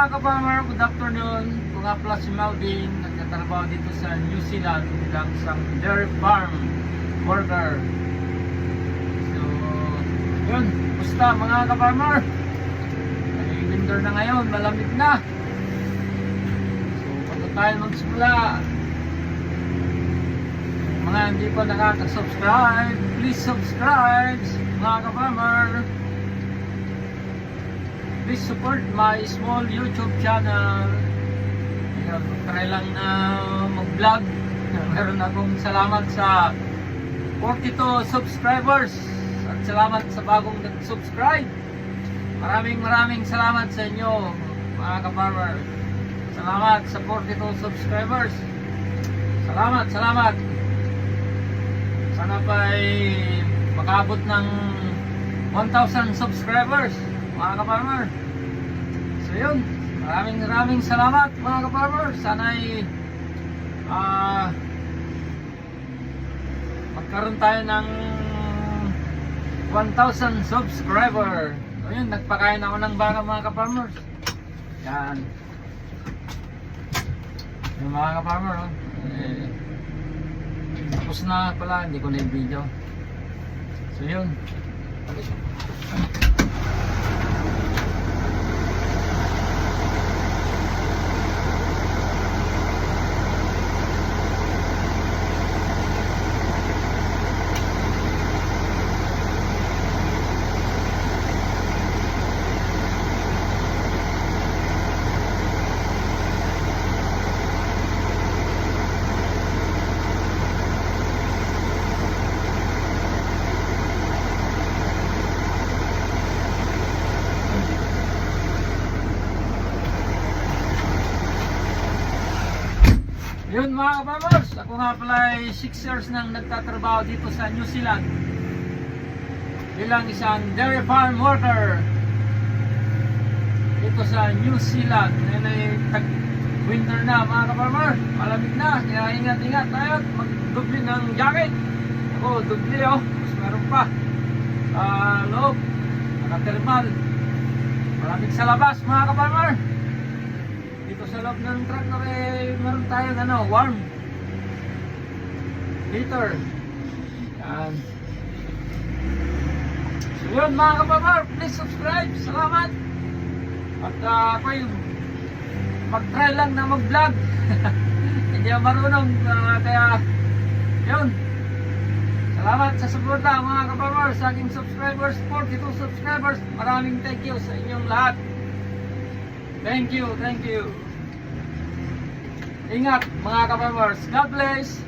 mga ka-farmer, good afternoon. Kung nga pala si Malvin, nagtatrabaho dito sa New Zealand bilang isang dairy farm worker. So, yun, basta mga ka-farmer, ay winter na ngayon, malamig na. So, bago tayo magsimula, mga hindi pa nakaka-subscribe, please subscribe mga ka-farmer. Please support my small YouTube channel. Ayan, try lang na mag-vlog. Meron akong salamat sa 42 subscribers. At salamat sa bagong nag-subscribe. Maraming salamat sa inyo mga ka-farmer. Salamat sa 42 subscribers. Salamat. Sana pa'y makaabot ng 1,000 subscribers mga ka-farmer. So yun, maraming salamat mga ka-farmer. Sana'y magkaroon tayo ng 1,000 subscriber. So yun, nagpakain ako ng baka mga ka-farmers. Yan yung mga ka-farmer, oh. Tapos na pala, hindi ko na yung video. So yun. Yun mga ka-farmers, ako nga pala ay 6 years nang nagtatrabaho dito sa New Zealand bilang isang dairy farm worker dito sa New Zealand. Ngayon ay winter na mga ka-farmer, malamig na, kaya ingat tayo, mag-dubli ng jacket. Ako, dubli oh, mas meron pa sa loob, naka-thermal. Malamig sa labas mga ka-farmer. Dito sa loob ng tractor eh, meron tayong warm heater. Yan. So yun mga ka-farmer, please subscribe. Salamat. At ako yung mag-try lang na mag-vlog. Hindi ako marunong, kaya yun. Salamat sa suporta mga ka-farmer, sa aking subscribers, 42 subscribers. Maraming thank you sa inyong lahat. Thank you. Ingat mga ka-farmers. God bless.